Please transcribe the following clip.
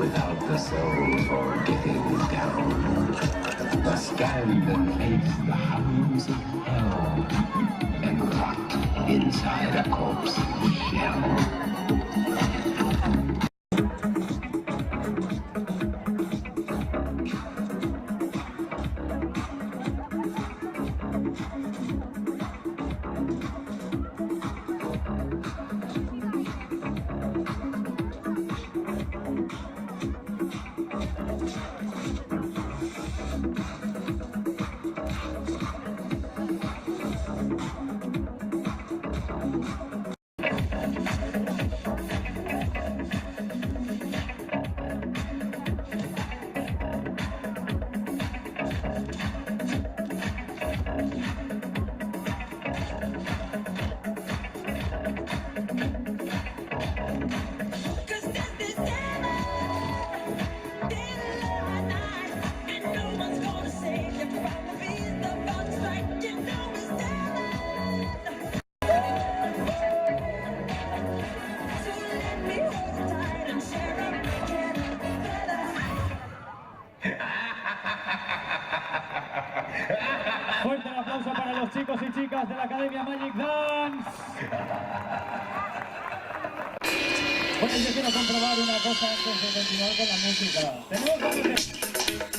without the soul for getting down. Must stand and face the hounds of hell and rot inside a corpse shell. Fuerte el aplauso para los chicos y chicas de la Academia Magic Dance. Bueno, yo quiero comprobar una cosa antes de continuar con la música. Tenemos